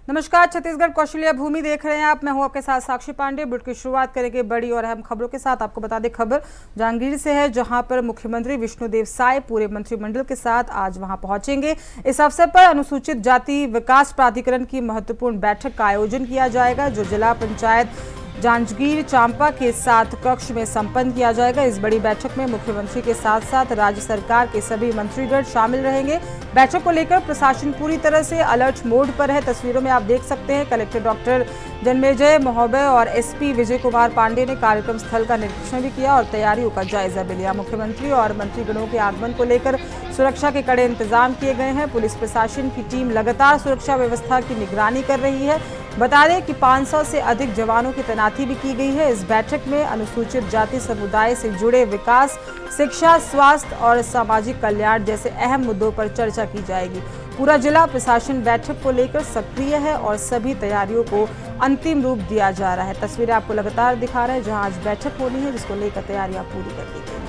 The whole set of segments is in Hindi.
नमस्कार, छत्तीसगढ़ कौशल्या भूमि देख रहे हैं आप। मैं हूं आपके साथ साक्षी पांडे। बुलेटिन की शुरुआत करेंगे बड़ी और अहम खबरों के साथ। आपको बता दें, खबर जांजगीर से है, जहां पर मुख्यमंत्री विष्णुदेव साय पूरे मंत्रिमंडल के साथ आज वहां पहुंचेंगे। इस अवसर पर अनुसूचित जाति विकास प्राधिकरण की महत्वपूर्ण बैठक का आयोजन किया जाएगा, जो जिला पंचायत जांजगीर चांपा के 7 कक्ष में संपन्न किया जाएगा। इस बड़ी बैठक में मुख्यमंत्री के साथ साथ राज्य सरकार के सभी मंत्रीगण शामिल रहेंगे। बैठक को लेकर प्रशासन पूरी तरह से अलर्ट मोड पर है। तस्वीरों में आप देख सकते हैं, कलेक्टर डॉक्टर जन्मेजय महोदय और एसपी विजय कुमार पांडे ने कार्यक्रम स्थल का निरीक्षण भी किया और तैयारियों का जायजा भी लिया। मुख्यमंत्री और मंत्रीगणों के आगमन को लेकर सुरक्षा के कड़े इंतजाम किए गए हैं। पुलिस प्रशासन की टीम लगातार सुरक्षा व्यवस्था की निगरानी कर रही है। बता दें कि 500 से अधिक जवानों की तैनाती भी की गई है। इस बैठक में अनुसूचित जाति समुदाय से जुड़े विकास, शिक्षा, स्वास्थ्य और सामाजिक कल्याण जैसे अहम मुद्दों पर चर्चा की जाएगी। पूरा जिला प्रशासन बैठक को लेकर सक्रिय है और सभी तैयारियों को अंतिम रूप दिया जा रहा है। तस्वीरें आपको लगातार दिखा रहे हैं, जहां आज बैठक होनी है, जिसको लेकर तैयारियां पूरी कर दी गई हैं।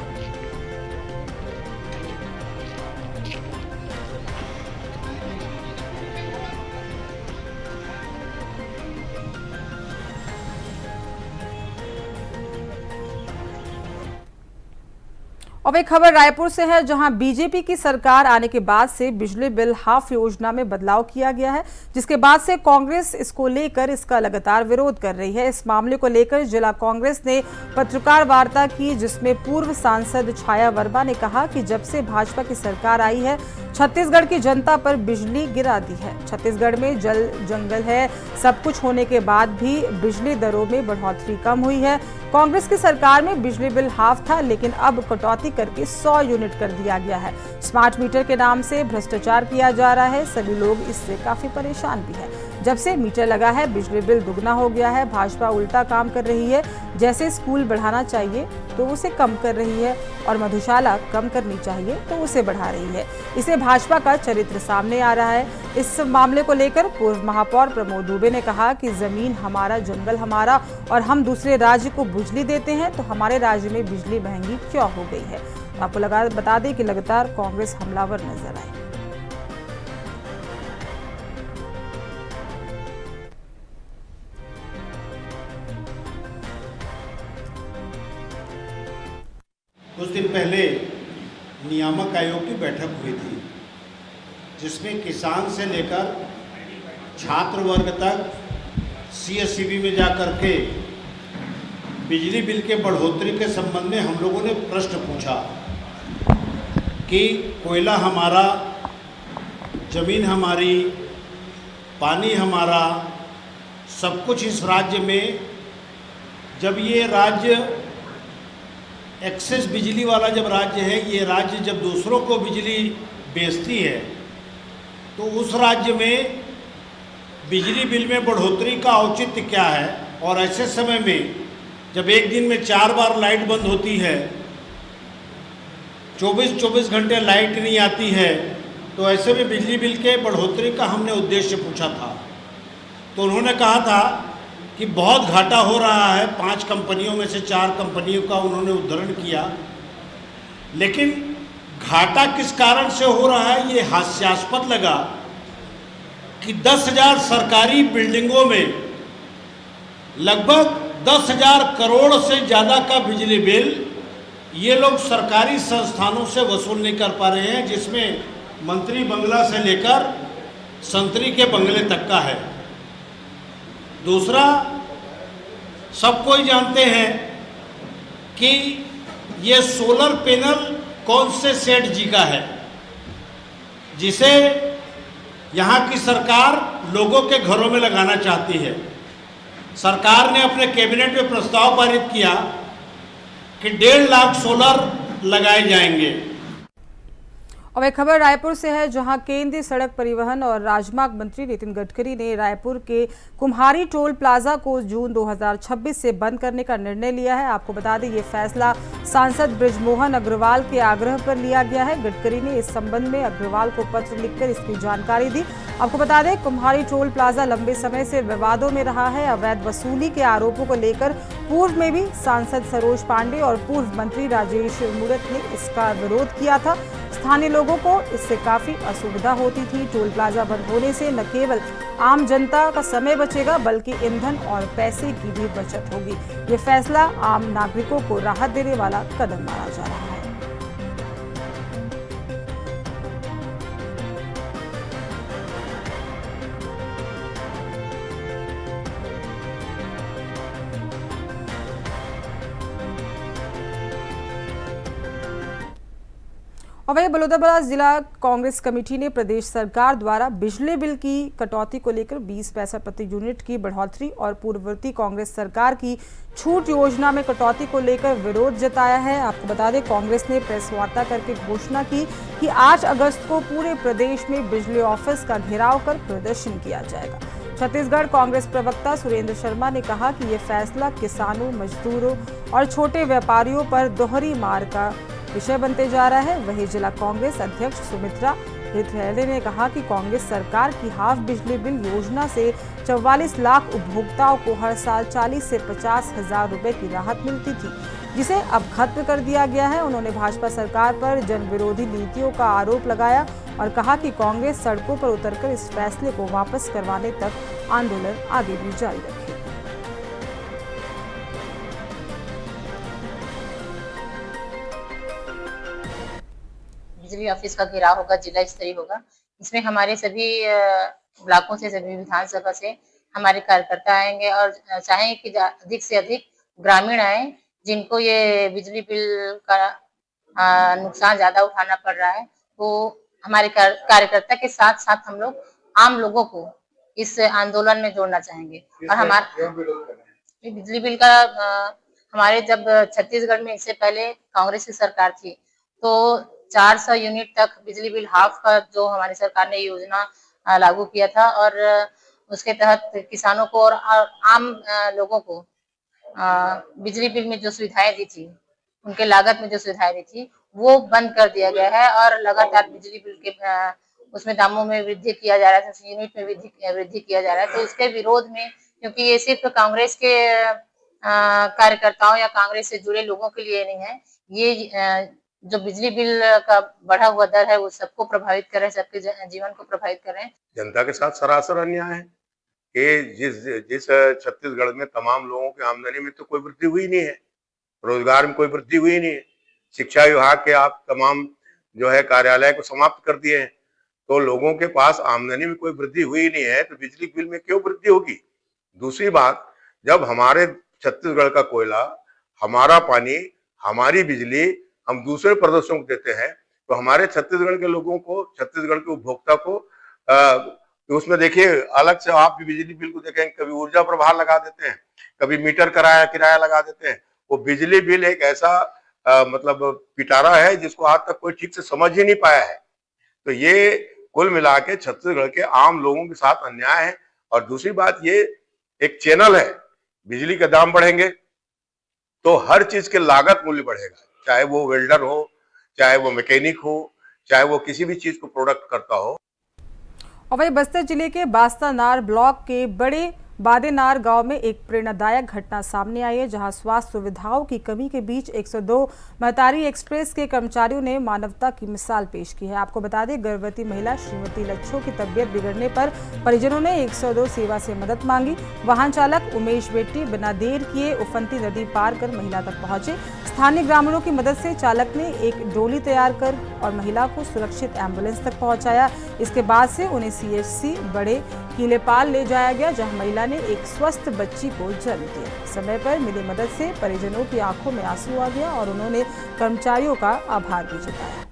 अब एक खबर रायपुर से है, जहां बीजेपी की सरकार आने के बाद से बिजली बिल हाफ योजना में बदलाव किया गया है, जिसके बाद से कांग्रेस इसको लेकर इसका लगातार विरोध कर रही है। इस मामले को लेकर जिला कांग्रेस ने पत्रकार वार्ता की, जिसमें पूर्व सांसद छाया वर्मा ने कहा कि जब से भाजपा की सरकार आई है, छत्तीसगढ़ की जनता पर बिजली गिरा दी है। छत्तीसगढ़ में जल जंगल है, सब कुछ होने के बाद भी बिजली दरों में बढ़ोतरी कम हुई है। कांग्रेस की सरकार में बिजली बिल हाफ था, लेकिन अब कटौती करके 100 यूनिट कर दिया गया है। स्मार्ट मीटर के नाम से भ्रष्टाचार किया जा रहा है। सभी लोग इससे काफी परेशान भी हैं। जब से मीटर लगा है, बिजली बिल दुगना हो गया है। भाजपा उल्टा काम कर रही है, जैसे स्कूल बढ़ाना चाहिए तो उसे कम कर रही है और मधुशाला कम करनी चाहिए तो उसे बढ़ा रही है। इसे भाजपा का चरित्र सामने आ रहा है। इस मामले को लेकर पूर्व महापौर प्रमोद दुबे ने कहा कि जमीन हमारा, जंगल हमारा और हम दूसरे राज्य को बिजली देते हैं, तो हमारे राज्य में बिजली महंगी क्यों हो गई है। आपको बता दें कि लगातार कांग्रेस हमलावर नजर आई। कुछ दिन पहले नियामक आयोग की बैठक हुई थी, जिसमें किसान से लेकर छात्र वर्ग तक सीएससीबी में जाकर के बिजली बिल के बढ़ोतरी के संबंध में हम लोगों ने प्रश्न पूछा कि कोयला हमारा, जमीन हमारी, पानी हमारा, सब कुछ इस राज्य में। जब ये राज्य एक्सेस बिजली वाला जब राज्य है, ये राज्य जब दूसरों को बिजली बेचती है, तो उस राज्य में बिजली बिल में बढ़ोतरी का औचित्य क्या है। और ऐसे समय में जब एक दिन में 4 बार लाइट बंद होती है, 24-24 घंटे लाइट नहीं आती है, तो ऐसे में बिजली बिल के बढ़ोतरी का हमने उद्देश्य पूछा था। तो उन्होंने कहा था कि बहुत घाटा हो रहा है। 5 कंपनियों में से 4 कंपनियों का उन्होंने उद्धरण किया, लेकिन घाटा किस कारण से हो रहा है ये हास्यास्पद लगा कि 10,000 सरकारी बिल्डिंगों में लगभग 10,000 करोड़ से ज़्यादा का बिजली बिल ये लोग सरकारी संस्थानों से वसूल नहीं कर पा रहे हैं, जिसमें मंत्री बंगला से लेकर संतरी के बंगले तक का है। दूसरा, सब कोई जानते हैं कि ये सोलर पैनल कौन से सेठ जी का है, जिसे यहाँ की सरकार लोगों के घरों में लगाना चाहती है। सरकार ने अपने कैबिनेट में प्रस्ताव पारित किया कि 1.5 लाख सोलर लगाए जाएंगे। अब एक खबर रायपुर से है, जहां केंद्रीय सड़क परिवहन और राजमार्ग मंत्री नितिन गडकरी ने रायपुर के कुम्हारी टोल प्लाजा को जून 2026 से बंद करने का निर्णय लिया है। आपको बता दें, ये फैसला सांसद बृजमोहन अग्रवाल के आग्रह पर लिया गया है। गडकरी ने इस संबंध में अग्रवाल को पत्र लिखकर इसकी जानकारी दी। आपको बता दें, कुम्हारी टोल प्लाजा लंबे समय से विवादों में रहा है। अवैध वसूली के आरोपों को लेकर पूर्व में भी सांसद सरोज पांडे और पूर्व मंत्री राजेश मूरत ने इसका विरोध किया था। स्थानीय लोगों को इससे काफी असुविधा होती थी। टोल प्लाजा बंद होने से न केवल आम जनता का समय बचेगा बल्कि ईंधन और पैसे की भी बचत होगी। ये फैसला आम नागरिकों को राहत देने वाला कदम माना जा रहा है। और वहीं बलौदाबाजार जिला कांग्रेस कमेटी ने प्रदेश सरकार द्वारा बिजली बिल की कटौती को लेकर 20 पैसा प्रति यूनिट की बढ़ोतरी और पूर्ववर्ती कांग्रेस सरकार की छूट योजना में कटौती को लेकर विरोध जताया है। आपको बता दें, कांग्रेस ने प्रेस वार्ता करके घोषणा की कि 8 अगस्त को पूरे प्रदेश में बिजली ऑफिस का घेराव कर प्रदर्शन किया जाएगा। छत्तीसगढ़ कांग्रेस प्रवक्ता सुरेंद्र शर्मा ने कहा कि यह फैसला किसानों, मजदूरों और छोटे व्यापारियों पर दोहरी मार का विषय बनते जा रहा है। वहीं जिला कांग्रेस अध्यक्ष सुमित्रा हृदय ने कहा कि कांग्रेस सरकार की हाफ बिजली बिल योजना से 44 लाख उपभोक्ताओं को हर साल 40 से 50 हजार रुपए की राहत मिलती थी, जिसे अब खत्म कर दिया गया है। उन्होंने भाजपा सरकार पर जन विरोधी नीतियों का आरोप लगाया और कहा कि कांग्रेस सड़कों पर उतरकर इस फैसले को वापस करवाने तक आंदोलन आगे भी जारी रखेगी। बिजली ऑफिस का घेराव होगा, जिला स्तरीय होगा। इसमें हमारे सभी ब्लॉकों से, सभी विधानसभा से हमारे कार्यकर्ता आएंगे और चाहेंगे कि अधिक से अधिक ग्रामीण आए जिनको ये बिजली बिल का नुकसान ज्यादा उठाना पड़ रहा है। तो हमारे कार्यकर्ता के साथ साथ हम लोग आम लोगों को इस आंदोलन में जोड़ना चाहेंगे। और हमारा बिजली बिल का हमारे जब छत्तीसगढ़ में इससे पहले कांग्रेस की सरकार थी तो 400 यूनिट तक बिजली बिल हाफ का जो हमारी सरकार ने योजना लागू किया था और उसके तहत किसानों को और आम लोगों को बिजली बिल में जो सुविधाएं दी थी, उनके लागत में जो सुविधाएं दी थी वो बंद कर दिया गया है और लगातार बिजली बिल के उसमें दामों में वृद्धि किया जा रहा है, यूनिट में वृद्धि किया जा रहा है। तो उसके विरोध में, क्योंकि ये सिर्फ कांग्रेस के कार्यकर्ताओं या कांग्रेस से जुड़े लोगों के लिए नहीं है, ये जो बिजली बिल का बढ़ा हुआ दर है वो सबको प्रभावित कर रहे हैं, सबके जीवन को प्रभावित कर रहे हैं। जनता के साथ सरासर अन्याय है कि जिस छत्तीसगढ़ में तमाम लोगों की आमदनी में तो कोई वृद्धि हुई नहीं है, रोजगार में कोई वृद्धि हुई नहीं है, शिक्षा विभाग के आप तमाम जो है कार्यालय को समाप्त कर दिए हैं, तो लोगों के पास आमदनी में कोई वृद्धि हुई नहीं है तो बिजली बिल में क्यों वृद्धि होगी। दूसरी बात, जब हमारे छत्तीसगढ़ का कोयला, हमारा पानी, हमारी बिजली हम दूसरे प्रदेशों को देते हैं तो हमारे छत्तीसगढ़ के लोगों को, छत्तीसगढ़ के उपभोक्ता को उसमें देखिए अलग से आप बिजली बिल को देखें, कभी ऊर्जा प्रभार लगा देते हैं, कभी मीटर किराया लगा देते हैं। वो बिजली बिल एक ऐसा मतलब पिटारा है जिसको आज तक कोई ठीक से समझ ही नहीं पाया है। तो ये कुल मिला के छत्तीसगढ़ के आम लोगों के साथ अन्याय है। और दूसरी बात, ये एक चैनल है, बिजली के दाम बढ़ेंगे तो हर चीज के लागत मूल्य बढ़ेगा, चाहे वो वेल्डर हो, चाहे वो मैकेनिक हो, चाहे वो किसी भी चीज को प्रोडक्ट करता हो। और वही बस्तर जिले के बास्तानार ब्लॉक के बड़े बादेनार गांव में एक प्रेरणादायक घटना सामने आई है, जहां स्वास्थ्य सुविधाओं की कमी के बीच 102 महतारी एक्सप्रेस के कर्मचारियों ने मानवता की मिसाल पेश की है। आपको बता दें, गर्भवती महिला श्रीमती लच्छो की तबीयत बिगड़ने पर परिजनों ने 102 सेवा से मदद मांगी। वाहन चालक उमेश बेट्टी बिना देर किए उफनती नदी पार कर महिला तक पहुंचे। स्थानीय ग्रामीणों की मदद से चालक ने एक डोली तैयार कर और महिला को सुरक्षित एम्बुलेंस तक पहुंचाया। इसके बाद से उन्हें CHC बड़े कीलेपाल ले जाया गया, जहां महिला ने एक स्वस्थ बच्ची को जन्म दिया। समय पर मिली मदद से परिजनों की आंखों में आंसू आ गया और उन्होंने कर्मचारियों का आभार भी जताया।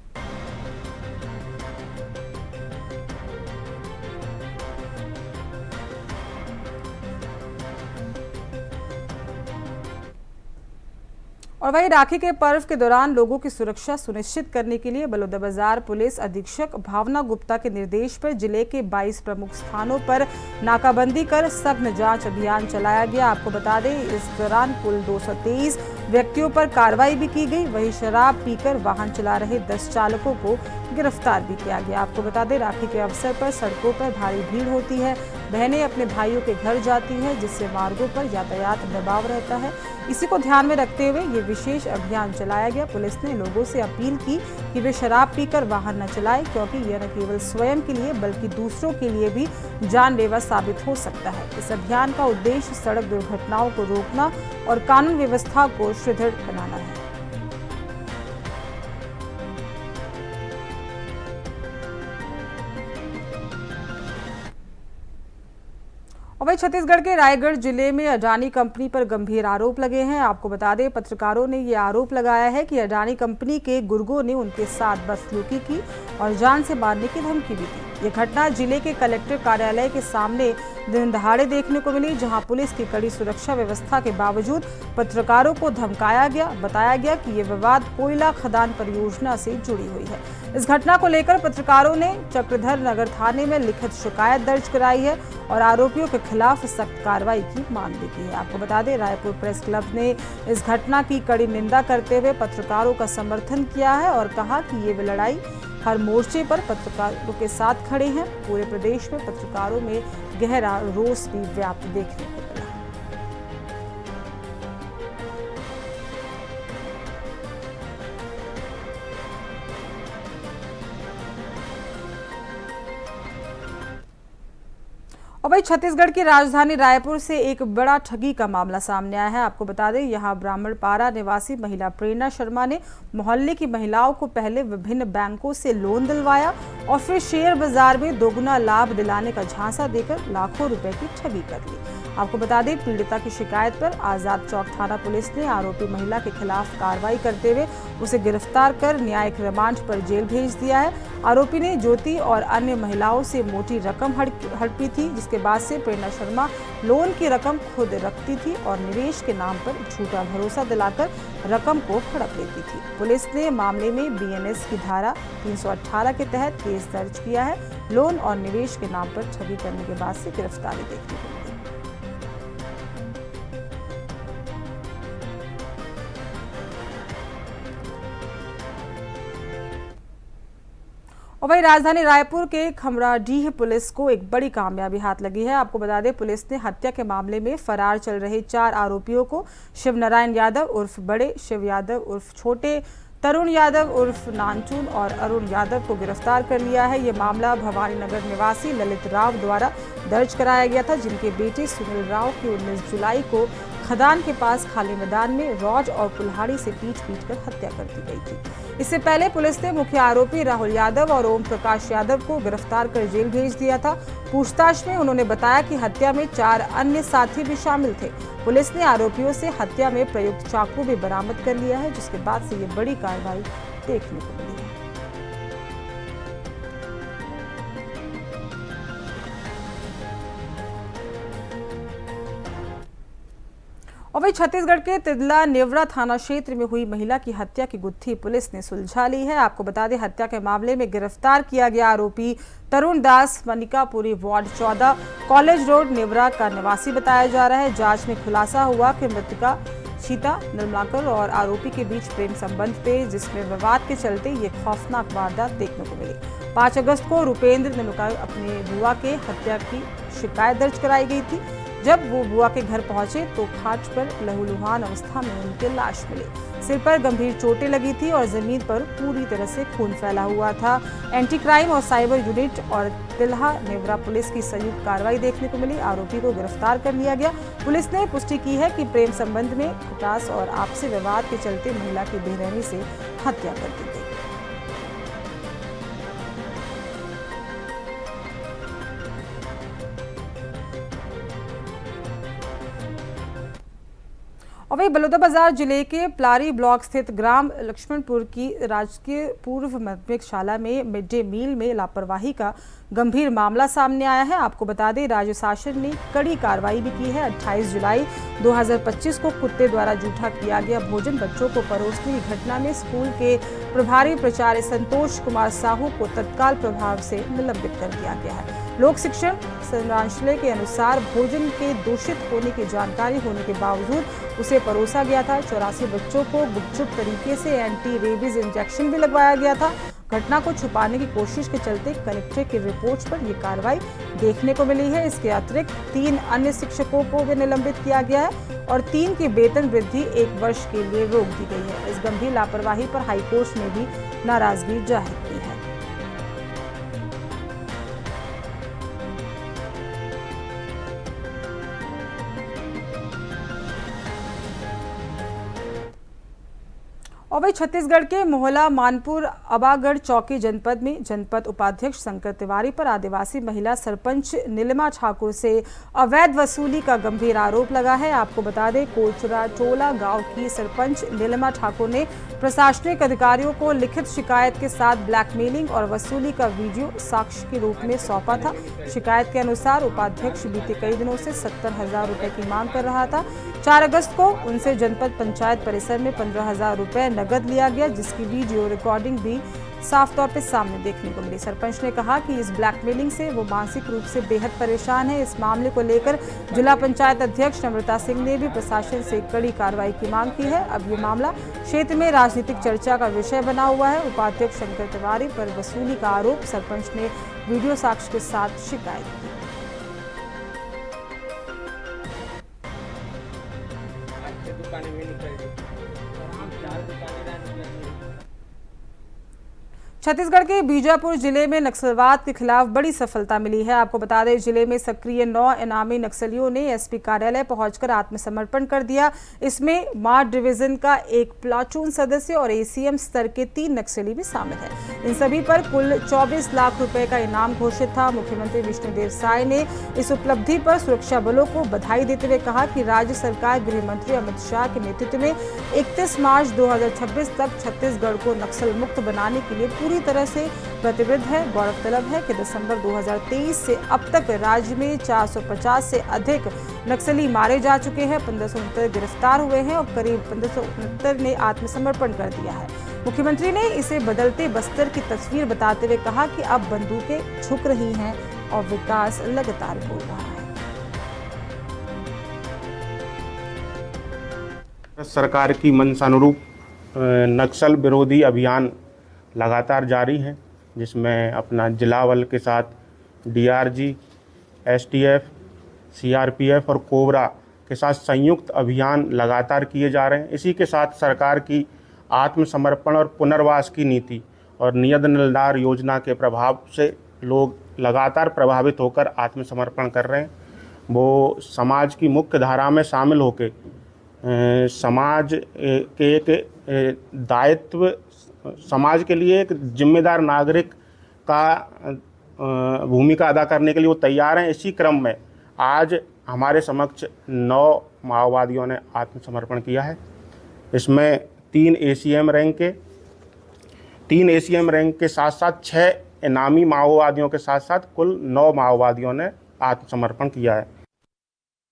और वहीं राखी के पर्व के दौरान लोगों की सुरक्षा सुनिश्चित करने के लिए बलौदाबाजार पुलिस अधीक्षक भावना गुप्ता के निर्देश पर जिले के 22 प्रमुख स्थानों पर नाकाबंदी कर सघन जांच अभियान चलाया गया। आपको बता दें, इस दौरान कुल 223 व्यक्तियों पर कार्रवाई भी की गई। वहीं शराब पीकर वाहन चला रहे 10 चालकों को गिरफ्तार भी किया गया। आपको बता दें, राखी के अवसर पर सड़कों पर भारी भीड़ होती है। बहनें अपने भाइयों के घर जाती हैं, जिससे मार्गों पर यातायात दबाव रहता है। इसी को ध्यान में रखते हुए ये विशेष अभियान चलाया गया। पुलिस ने लोगों से अपील की कि वे शराब पीकर वाहन न चलाएं, क्योंकि यह न केवल स्वयं के लिए बल्कि दूसरों के लिए भी जानलेवा साबित हो सकता है। इस अभियान का उद्देश्य सड़क दुर्घटनाओं को रोकना और कानून व्यवस्था को सुदृढ़ बनाना है। और वही छत्तीसगढ़ के रायगढ़ जिले में अडानी कंपनी पर गंभीर आरोप लगे हैं। आपको बता दें, पत्रकारों ने ये आरोप लगाया है कि अडानी कंपनी के गुर्गों ने उनके साथ बदसलूकी की और जान से मारने की धमकी भी दी। ये घटना जिले के कलेक्टर कार्यालय के सामने दिन दहाड़े देखने को मिली, जहां पुलिस की कड़ी सुरक्षा व्यवस्था के बावजूद पत्रकारों को धमकाया गया। बताया गया कि ये विवाद कोयला खदान परियोजना से जुड़ी हुई है। इस घटना को लेकर पत्रकारों ने चक्रधर नगर थाने में लिखित शिकायत दर्ज कराई है और आरोपियों के खिलाफ सख्त कार्रवाई की मांग भी की है। आपको बता दें, रायपुर प्रेस क्लब ने इस घटना की कड़ी निंदा करते हुए पत्रकारों का समर्थन किया है और कहा कि ये लड़ाई हर मोर्चे पर पत्रकारों के साथ खड़े हैं। पूरे प्रदेश में पत्रकारों में गहरा रोष भी व्याप्त देखने को मिला। और वही छत्तीसगढ़ की राजधानी रायपुर से एक बड़ा ठगी का मामला सामने आया है। आपको बता दें, यहां ब्राह्मणपारा निवासी महिला प्रेरणा शर्मा ने मोहल्ले की महिलाओं को पहले विभिन्न बैंकों से लोन दिलवाया और फिर शेयर बाजार में दोगुना लाभ दिलाने का झांसा देकर लाखों रुपए की ठगी कर ली। आपको बता दें, पीड़िता की शिकायत पर आजाद चौक थाना पुलिस ने आरोपी महिला के खिलाफ कार्रवाई करते हुए उसे गिरफ्तार कर न्यायिक रिमांड पर जेल भेज दिया है। आरोपी ने ज्योति और अन्य महिलाओं से मोटी रकम हड़पी थी, जिसके बाद से प्रेरणा शर्मा लोन की रकम खुद रखती थी और निवेश के नाम पर झूठा भरोसा दिलाकर रकम को हड़प लेती थी। पुलिस ने मामले में बीएनएस की धारा 318 के तहत केस दर्ज किया है। लोन और निवेश के नाम पर ठगी करने के बाद से गिरफ्तारी देखने को मिली। और वही राजधानी रायपुर के खमराडीह पुलिस को एक बड़ी कामयाबी हाथ लगी है। आपको बता दें, पुलिस ने हत्या के मामले में फरार चल रहे 4 आरोपियों को शिवनारायण यादव उर्फ बड़े, शिव यादव उर्फ छोटे, तरुण यादव उर्फ नानचून और अरुण यादव को गिरफ्तार कर लिया है। ये मामला भवानी नगर निवासी ललित राव द्वारा दर्ज कराया गया था, जिनके बेटे सुनील राव की 19 जुलाई को खदान के पास खाली मैदान में रॉड और कुल्हाड़ी से पीट कर हत्या कर दी गई थी। इससे पहले पुलिस ने मुख्य आरोपी राहुल यादव और ओम प्रकाश यादव को गिरफ्तार कर जेल भेज दिया था। पूछताछ में उन्होंने बताया कि हत्या में 4 अन्य साथी भी शामिल थे। पुलिस ने आरोपियों से हत्या में प्रयुक्त चाकू भी बरामद कर लिया है, जिसके बाद से ये बड़ी कार्रवाई देखने को मिली है। और वही छत्तीसगढ़ के तिदला नेवरा थाना क्षेत्र में हुई महिला की हत्या की गुत्थी पुलिस ने सुलझा ली है। आपको बता दें, हत्या के मामले में गिरफ्तार किया गया आरोपी तरुण दास मनिकापुरी वार्ड 14 कॉलेज रोड नेवरा का निवासी बताया जा रहा है। जांच में खुलासा हुआ कि मृतका सीता निर्मलाकर और आरोपी के बीच प्रेम संबंध थे, जिसमें विवाद के चलते ये खौफनाक वारदात देखने को मिली। 5 अगस्त को रूपेंद्र निर्मलाकर अपने बुआ के हत्या की शिकायत दर्ज कराई गई थी। जब वो बुआ के घर पहुंचे तो खाट पर लहूलुहान अवस्था में उनकी लाश मिली। सिर पर गंभीर चोटें लगी थी और जमीन पर पूरी तरह से खून फैला हुआ था। एंटी क्राइम और साइबर यूनिट और तिल्हा नेवरा पुलिस की संयुक्त कार्रवाई देखने को मिली। आरोपी को गिरफ्तार कर लिया गया। पुलिस ने पुष्टि की है कि प्रेम संबंध में खटास और आपसी विवाद के चलते महिला की बेरहमी से हत्या कर दी गई। और वही बलौदाबाजार जिले के प्लारी ब्लॉक स्थित ग्राम लक्ष्मणपुर की राजकीय पूर्व माध्यमिक शाला में मिड डे मील में लापरवाही का गंभीर मामला सामने आया है। आपको बता दें, राज्य शासन ने कड़ी कार्रवाई भी की है। 28 जुलाई 2025 को कुत्ते द्वारा जूठा किया गया भोजन बच्चों को परोसने की घटना में स्कूल के प्रभारी प्राचार्य संतोष कुमार साहू को तत्काल प्रभाव से निलंबित कर दिया गया है। लोक शिक्षण संचालनालय के अनुसार भोजन के दूषित होने की जानकारी होने के बावजूद उसे परोसा गया था। 84 बच्चों को गुपचुप तरीके से एंटी रेबीज इंजेक्शन भी लगवाया गया था। घटना को छुपाने की कोशिश के चलते कलेक्टर की रिपोर्ट पर यह कार्रवाई देखने को मिली है। इसके अतिरिक्त 3 अन्य शिक्षकों को भी निलंबित किया गया है और 3 की वेतन वृद्धि 1 वर्ष के लिए रोक दी गई है। इस गंभीर लापरवाही पर हाईकोर्ट ने भी नाराजगी जाहिर की है। और वही छत्तीसगढ़ के मोहला मानपुर अबागढ़ चौकी जनपद में जनपद उपाध्यक्ष शंकर तिवारी पर आदिवासी महिला सरपंच नीलिमा ठाकुर से अवैध वसूली का गंभीर आरोप लगा है। आपको बता दें, कोचरा टोला गांव की सरपंच नीलिमा ठाकुर ने प्रशासनिक अधिकारियों को लिखित शिकायत के साथ ब्लैकमेलिंग और वसूली का वीडियो साक्ष्य के रूप में सौंपा था। शिकायत के अनुसार उपाध्यक्ष बीते कई दिनों से 70,000 रुपए की मांग कर रहा था। 4 अगस्त को उनसे जनपद पंचायत परिसर में 15,000 रुपए नगद लिया गया, जिसकी वीडियो रिकॉर्डिंग भी साफ तौर पे सामने देखने को मिली। सरपंच ने कहा कि इस ब्लैकमेलिंग से वो मानसिक रूप से बेहद परेशान है। इस मामले को लेकर जिला पंचायत अध्यक्ष नम्रता सिंह ने भी प्रशासन से कड़ी कार्रवाई की मांग की है। अब ये मामला क्षेत्र में राजनीतिक चर्चा का विषय बना हुआ है। उपाध्यक्ष शंकर तिवारी पर वसूली का आरोप, सरपंच ने वीडियो साक्ष्य के साथ शिकायत की। छत्तीसगढ़ के बीजापुर जिले में नक्सलवाद के खिलाफ बड़ी सफलता मिली है। आपको बता दें, जिले में सक्रिय 9 इनामी नक्सलियों ने एसपी कार्यालय पहुंचकर आत्मसमर्पण कर दिया। इसमें मार्ड डिवीजन का एक प्लाटून सदस्य और एसीएम स्तर के 3 नक्सली भी शामिल हैं। इन सभी पर कुल 24 लाख रुपए का इनाम घोषित था। मुख्यमंत्री विष्णुदेव साय ने इस उपलब्धि पर सुरक्षा बलों को बधाई देते हुए कहा कि राज्य सरकार गृह मंत्री अमित शाह के नेतृत्व में 31 मार्च 2026 तक छत्तीसगढ़ को नक्सल मुक्त बनाने के लिए पूरी तरह से प्रतिबद्ध है। गौरतलब है कि दिसंबर 2023 से अब तक राज्य में 450 से अधिक नक्सली मारे जा चुके हैं, 1569 गिरफ्तार हुए हैं और करीब 1569 ने आत्मसमर्पण कर दिया है। मुख्यमंत्री ने इसे बदलते बस्तर की तस्वीर बताते हुए कहा कि अब बंदूकें झुक रही हैं और विकास लगातार हो रहा है। सरकार की मंशानुरूप नक्सल विरोधी अभियान लगातार जारी है, जिसमें अपना जिला बल के साथ डीआरजी, एसटीएफ, सीआरपीएफ और कोबरा के साथ संयुक्त अभियान लगातार किए जा रहे हैं। इसी के साथ सरकार की आत्मसमर्पण और पुनर्वास की नीति और नियत निर्धार योजना के प्रभाव से लोग लगातार प्रभावित होकर आत्मसमर्पण कर रहे हैं। वो समाज की मुख्य धारा में शामिल होकर समाज के एक दायित्व, समाज के लिए एक जिम्मेदार नागरिक का भूमिका अदा करने के लिए वो तैयार हैं। इसी क्रम में आज हमारे समक्ष 9 माओवादियों ने आत्मसमर्पण किया है। इसमें 3 एसीएम रैंक के साथ साथ 6 इनामी माओवादियों के साथ साथ कुल 9 माओवादियों ने आत्मसमर्पण किया है।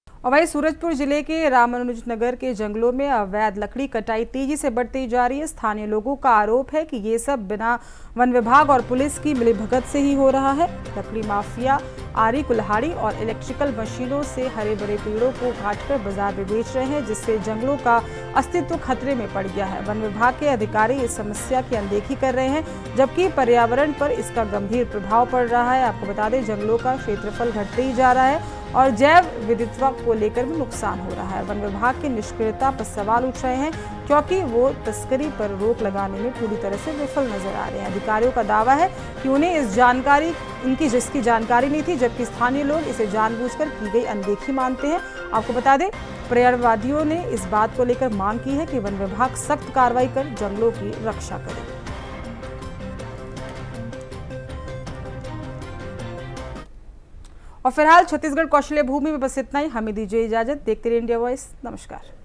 और वहीं सूरजपुर जिले के रामानुज नगर के जंगलों में अवैध लकड़ी कटाई तेजी से बढ़ती जा रही है। स्थानीय लोगों का आरोप है कि ये सब बिना वन विभाग और पुलिस की मिलीभगत से ही हो रहा है। लकड़ी माफिया आरी, कुल्हाड़ी और इलेक्ट्रिकल मशीनों से हरे भरे पेड़ों को काटकर बाजार में बेच रहे हैं, जिससे जंगलों का अस्तित्व खतरे में पड़ गया है। वन विभाग के अधिकारी इस समस्या की अनदेखी कर रहे हैं, जबकि पर्यावरण पर इसका गंभीर प्रभाव पड़ रहा है। आपको बता दें, जंगलों का क्षेत्रफल घटते ही जा रहा है और जैव विविधता को लेकर भी नुकसान हो रहा है। वन विभाग की निष्क्रियता पर सवाल उठ रहे हैं, क्योंकि वो तस्करी पर रोक लगाने में पूरी तरह से विफल नजर आ रहे हैं। अधिकारियों का दावा है कि उन्हें जिसकी जानकारी नहीं थी, जबकि स्थानीय लोग इसे जानबूझकर की गई अनदेखी मानते हैं। आपको बता दें, पर्यावरणवादियों ने इस बात को लेकर मांग की है कि वन विभाग सख्त कार्रवाई कर जंगलों की रक्षा करे। और फिलहाल छत्तीसगढ़ कौशल्य भूमि में बस इतना ही। हमें दीजिए इजाजत। देखते रहिए इंडिया वॉइस। नमस्कार।